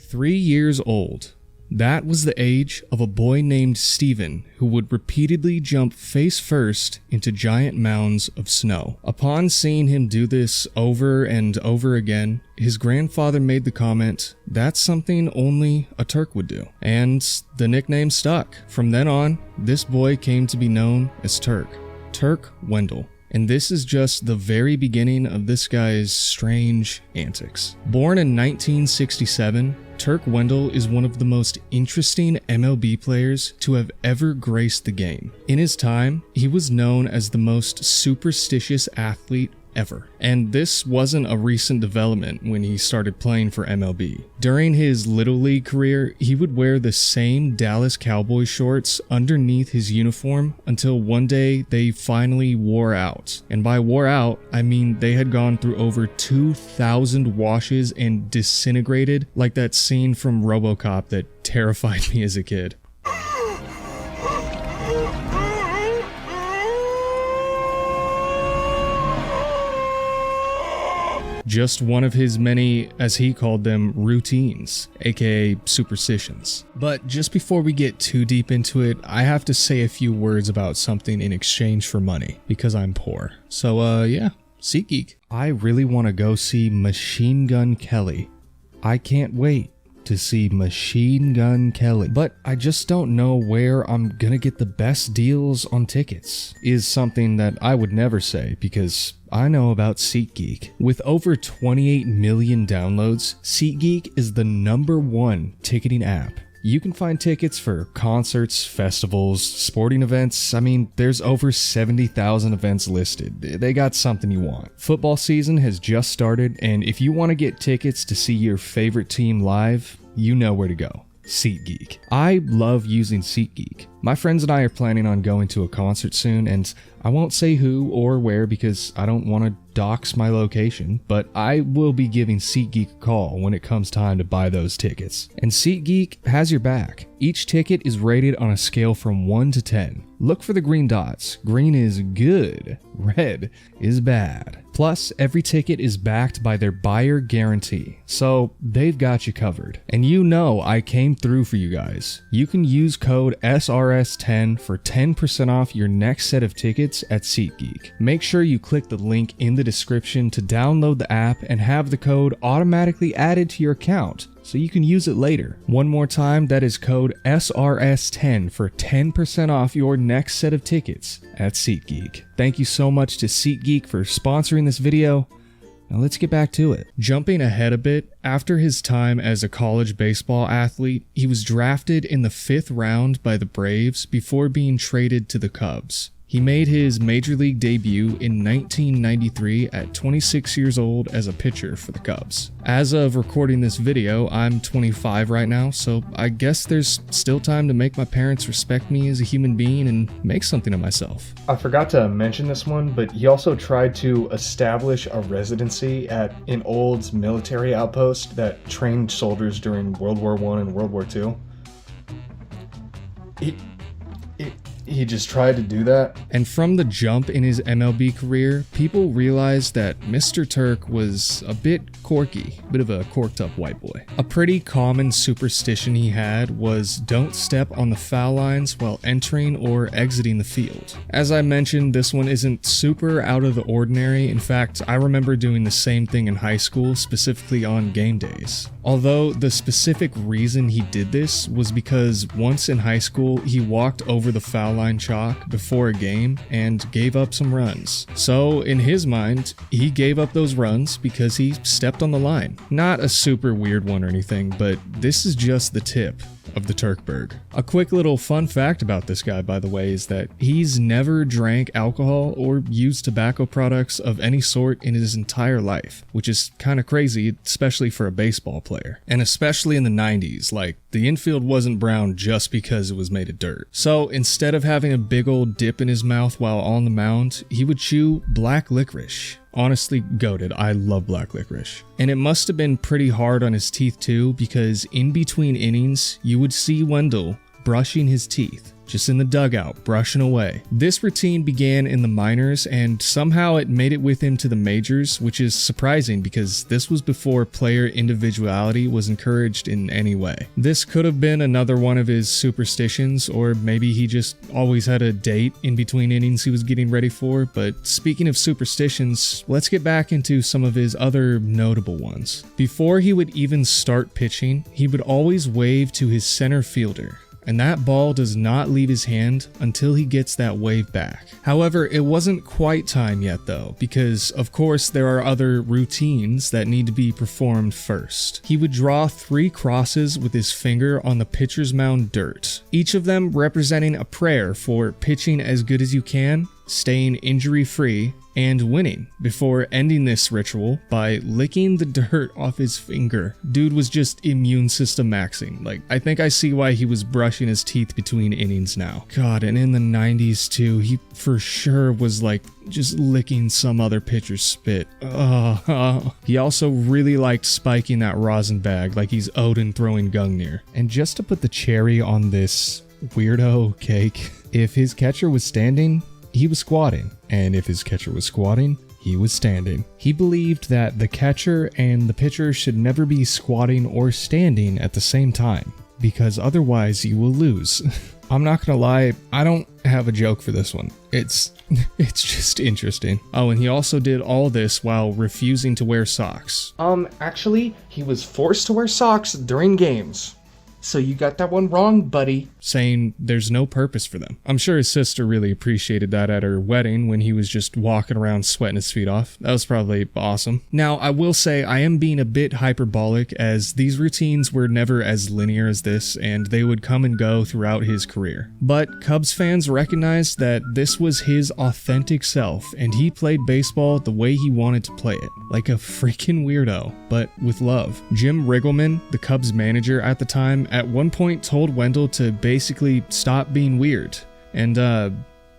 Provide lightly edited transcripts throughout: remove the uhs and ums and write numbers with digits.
3 years old. That was the age of a boy named Steven who would repeatedly jump face first into giant mounds of snow. Upon seeing him do this over and over again, his grandfather made the comment, "That's something only a Turk would do." And the nickname stuck. From then on, this boy came to be known as Turk Wendell. And this is just the very beginning of this guy's strange antics. Born in 1967, Turk Wendell is one of the most interesting MLB players to have ever graced the game. In his time, he was known as the most superstitious athlete ever. And this wasn't a recent development when he started playing for MLB. During his Little League career, he would wear the same Dallas Cowboys shorts underneath his uniform until one day they finally wore out. And by wore out, I mean they had gone through over 2,000 washes and disintegrated, like that scene from RoboCop that terrified me as a kid. Just one of his many, as he called them, routines, aka superstitions. But just before we get too deep into it, I have to say a few words about something in exchange for money, because I'm poor. So yeah, SeatGeek. I really want to go see Machine Gun Kelly. I can't wait to see Machine Gun Kelly, but I just don't know where I'm gonna get the best deals on tickets, is something that I would never say because I know about SeatGeek. With over 28 million downloads, SeatGeek is the #1 ticketing app. You can find tickets for concerts, festivals, sporting events. I mean, there's over 70,000 events listed. They got something you want. Football season has just started, and if you want to get tickets to see your favorite team live, you know where to go. SeatGeek. I love using SeatGeek. My friends and I are planning on going to a concert soon, and I won't say who or where because I don't want to dox my location, but I will be giving SeatGeek a call when it comes time to buy those tickets. And SeatGeek has your back. Each ticket is rated on a scale from 1 to 10. Look for the green dots. Green is good, red is bad. Plus, every ticket is backed by their buyer guarantee, so they've got you covered. And you know I came through for you guys. You can use code SRS10 for 10% off your next set of tickets at SeatGeek. Make sure you click the link in the description to download the app and have the code automatically added to your account so you can use it later. One more time, that is code SRS10 for 10% off your next set of tickets at SeatGeek. Thank you so much to SeatGeek for sponsoring this video. Now let's get back to it. Jumping ahead a bit, after his time as a college baseball athlete, he was drafted in the 5th round by the Braves before being traded to the Cubs. He made his major league debut in 1993 at 26 years old as a pitcher for the Cubs. As of recording this video, I'm 25 right now, so I guess there's still time to make my parents respect me as a human being and make something of myself. I forgot to mention this one, but he also tried to establish a residency at an old military outpost that trained soldiers during World War I and World War II. He just tried to do that. And from the jump in his MLB career, people realized that Mr. Turk was a bit quirky, a bit of a corked up white boy. A pretty common superstition he had was don't step on the foul lines while entering or exiting the field. As I mentioned, this one isn't super out of the ordinary. In fact, I remember doing the same thing in high school, specifically on game days. Although the specific reason he did this was because once in high school, he walked over the foul line chalk before a game and gave up some runs. So in his mind, he gave up those runs because he stepped on the line. Not a super weird one or anything, but this is just the tip of the Turkberg. A quick little fun fact about this guy, by the way, is that he's never drank alcohol or used tobacco products of any sort in his entire life, which is kind of crazy, especially for a baseball player. And especially in the 90s, like, the infield wasn't brown just because it was made of dirt. So instead of having a big old dip in his mouth while on the mound, he would chew black licorice. Honestly, goated. I love black licorice. And it must have been pretty hard on his teeth too, because in between innings, you would see Wendell brushing his teeth. just in the dugout, brushing away. This routine began in the minors, and somehow it made it with him to the majors, which is surprising because this was before player individuality was encouraged in any way. This could have been another one of his superstitions, or maybe he just always had a date in between innings he was getting ready for. But speaking of superstitions, let's get back into some of his other notable ones. Before he would even start pitching, he would always wave to his center fielder, and that ball does not leave his hand until he gets that wave back. However, it wasn't quite time yet though, because of course there are other routines that need to be performed first. He would draw 3 crosses with his finger on the pitcher's mound dirt, each of them representing a prayer for pitching as good as you can, staying injury-free, and winning, before ending this ritual by licking the dirt off his finger. Dude was just immune system maxing. Like, I think I see why he was brushing his teeth between innings now. God, and in the 90s too, he for sure was like just licking some other pitcher's spit. He also really liked spiking that rosin bag like he's Odin throwing Gungnir. And just to put the cherry on this weirdo cake, if his catcher was standing, he was squatting, and if his catcher was squatting, he was standing. He believed that the catcher and the pitcher should never be squatting or standing at the same time, because otherwise you will lose. I'm not gonna lie, I don't have a joke for this one. It's just interesting. Oh, and he also did all this while refusing to wear socks. Actually, he was forced to wear socks during games. So you got that one wrong, buddy. Saying there's no purpose for them. I'm sure his sister really appreciated that at her wedding when he was just walking around sweating his feet off. That was probably awesome. Now, I will say I am being a bit hyperbolic, as these routines were never as linear as this, and they would come and go throughout his career. But Cubs fans recognized that this was his authentic self, and he played baseball the way he wanted to play it. Like a freaking weirdo, but with love. Jim Riggleman, the Cubs manager at the time, at one point told Wendell to basically stop being weird. And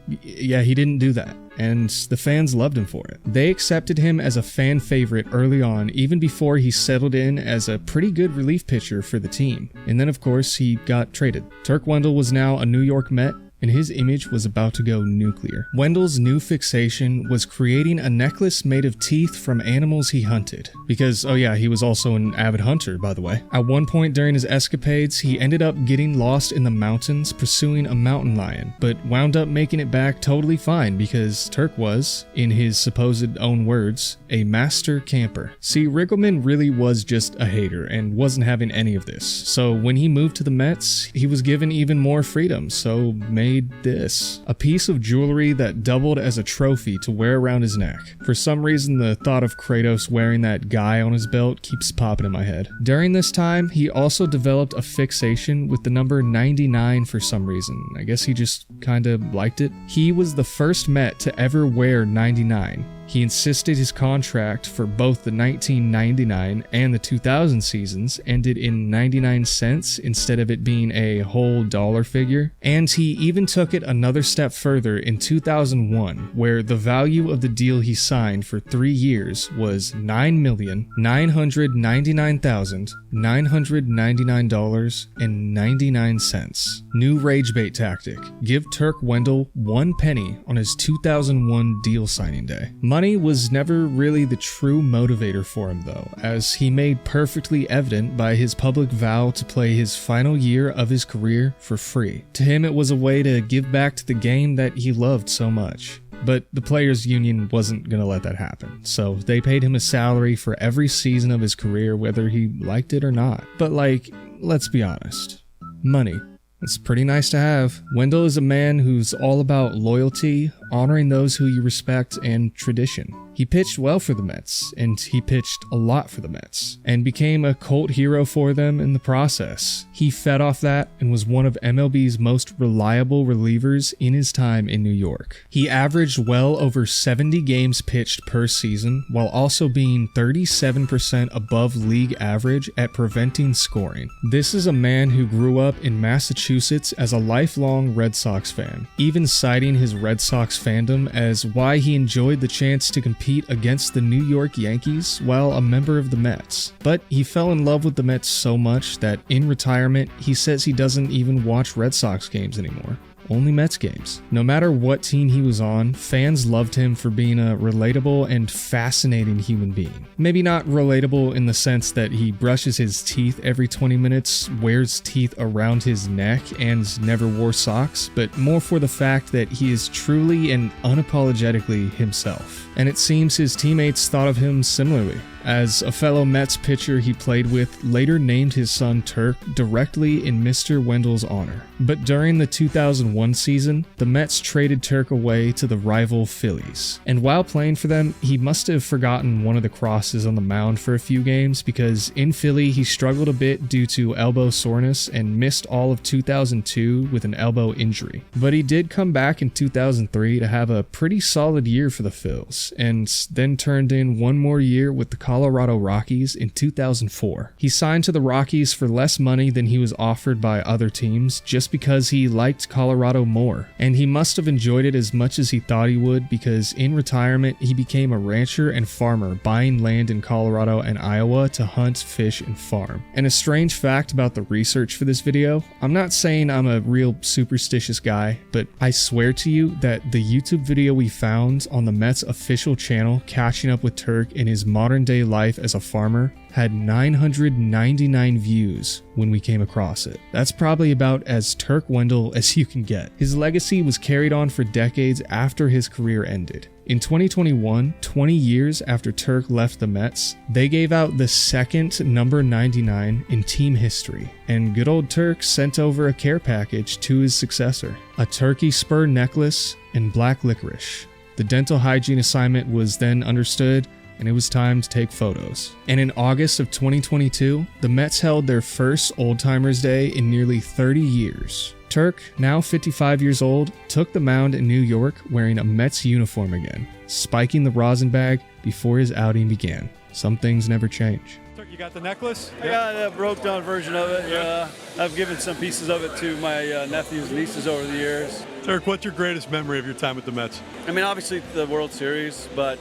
yeah, he didn't do that. And the fans loved him for it. They accepted him as a fan favorite early on, even before he settled in as a pretty good relief pitcher for the team. And then of course he got traded. Turk Wendell was now a New York Met, and his image was about to go nuclear. Wendell's new fixation was creating a necklace made of teeth from animals he hunted. Because, oh yeah, he was also an avid hunter, by the way. At one point during his escapades, he ended up getting lost in the mountains pursuing a mountain lion, but wound up making it back totally fine because Turk was, in his supposed own words, a master camper. See, Riggleman really was just a hater and wasn't having any of this. So when he moved to the Mets, he was given even more freedom, so made this. A piece of jewelry that doubled as a trophy to wear around his neck. For some reason, the thought of Kratos wearing that guy on his belt keeps popping in my head. During this time, he also developed a fixation with the number 99 for some reason. I guess he just kinda liked it. He was the first Met to ever wear 99. He insisted his contract for both the 1999 and the 2000 seasons ended in 99 cents instead of it being a whole dollar figure. And he even took it another step further in 2001, where the value of the deal he signed for 3 years was $9,999,999.99. New rage bait tactic. Give Turk Wendell 1 penny on his 2001 deal signing day. Money was never really the true motivator for him though, as he made perfectly evident by his public vow to play his final year of his career for free. To him it was a way to give back to the game that he loved so much. But the players' union wasn't gonna let that happen, so they paid him a salary for every season of his career whether he liked it or not. But like, let's be honest, money. It's pretty nice to have. Wendell is a man who's all about loyalty, honoring those who you respect, and tradition. He pitched well for the Mets, and he pitched a lot for the Mets, and became a cult hero for them in the process. He fed off that and was one of MLB's most reliable relievers in his time in New York. He averaged well over 70 games pitched per season, while also being 37% above league average at preventing scoring. This is a man who grew up in Massachusetts as a lifelong Red Sox fan, even citing his Red Sox fandom as why he enjoyed the chance to compete against the New York Yankees while a member of the Mets. But he fell in love with the Mets so much that in retirement, he says he doesn't even watch Red Sox games anymore. only Mets games. No matter what team he was on, fans loved him for being a relatable and fascinating human being. Maybe not relatable in the sense that he brushes his teeth every 20 minutes, wears teeth around his neck, and never wore socks, but more for the fact that he is truly and unapologetically himself. And it seems his teammates thought of him similarly, as a fellow Mets pitcher he played with later named his son Turk directly in Mr. Wendell's honor. But during the 2001 season, the Mets traded Turk away to the rival Phillies. And while playing for them, he must have forgotten one of the crosses on the mound for a few games, because in Philly he struggled a bit due to elbow soreness and missed all of 2002 with an elbow injury. But he did come back in 2003 to have a pretty solid year for the Phils, and then turned in one more year with the Colorado Rockies in 2004. He signed to the Rockies for less money than he was offered by other teams just because he liked Colorado more. And he must have enjoyed it as much as he thought he would, because in retirement he became a rancher and farmer, buying land in Colorado and Iowa to hunt, fish, and farm. And a strange fact about the research for this video, I'm not saying I'm a real superstitious guy, but I swear to you that the YouTube video we found on the Mets official channel catching up with Turk in his modern day life as a farmer had 999 views when we came across it. That's probably about as Turk Wendell as you can get. His legacy was carried on for decades after his career ended. In 2021, 20 years after Turk left the Mets, they gave out the second number 99 in team history, and good old Turk sent over a care package to his successor, a turkey spur necklace and black licorice. The dental hygiene assignment was then understood, and it was time to take photos. And in August of 2022, the Mets held their first Old Timers Day in nearly 30 years. Turk, now 55 years old, took the mound in New York wearing a Mets uniform again, spiking the rosin bag before his outing began. Some things never change. Turk, you got the necklace? I got a broke down version of it. I've given some pieces of it to my nephews and nieces over the years. Turk, what's your greatest memory of your time with the Mets? I mean, obviously the World Series, but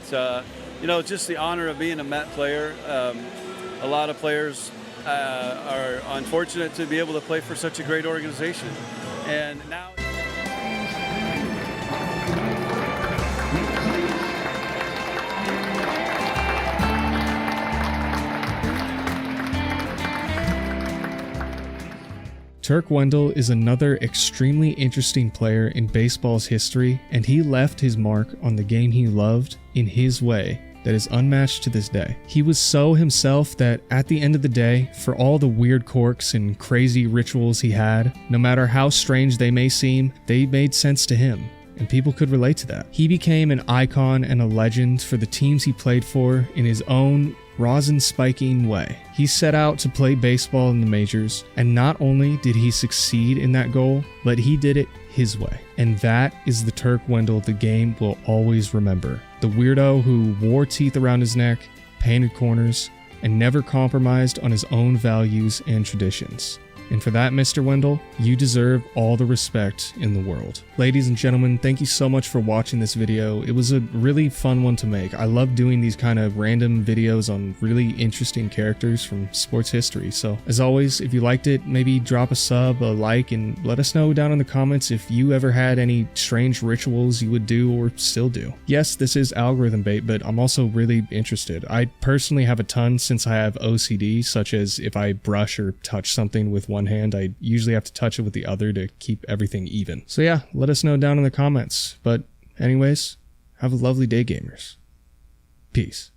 you know, just the honor of being a Met player. A lot of players are unfortunate to be able to play for such a great organization. And now... Turk Wendell is another extremely interesting player in baseball's history, and he left his mark on the game he loved in his way that is unmatched to this day. He was so himself that at the end of the day, for all the weird quirks and crazy rituals he had, no matter how strange they may seem, they made sense to him, and people could relate to that. He became an icon and a legend for the teams he played for in his own rosin-spiking way. He set out to play baseball in the majors, and not only did he succeed in that goal, but he did it his way. And that is the Turk Wendell the game will always remember. The weirdo who wore teeth around his neck, painted corners, and never compromised on his own values and traditions. And for that, Mr. Wendell, you deserve all the respect in the world. Ladies and gentlemen, thank you so much for watching this video. It was a really fun one to make. I love doing these kind of random videos on really interesting characters from sports history. So as always, if you liked it, maybe drop a sub, a like, and let us know down in the comments if you ever had any strange rituals you would do or still do. Yes, this is algorithm bait, but I'm also really interested. I personally have a ton since I have OCD, such as if I brush or touch something with one hand, I usually have to touch it with the other to keep everything even. So yeah, let us know down in the comments. But anyways, have a lovely day, gamers. Peace.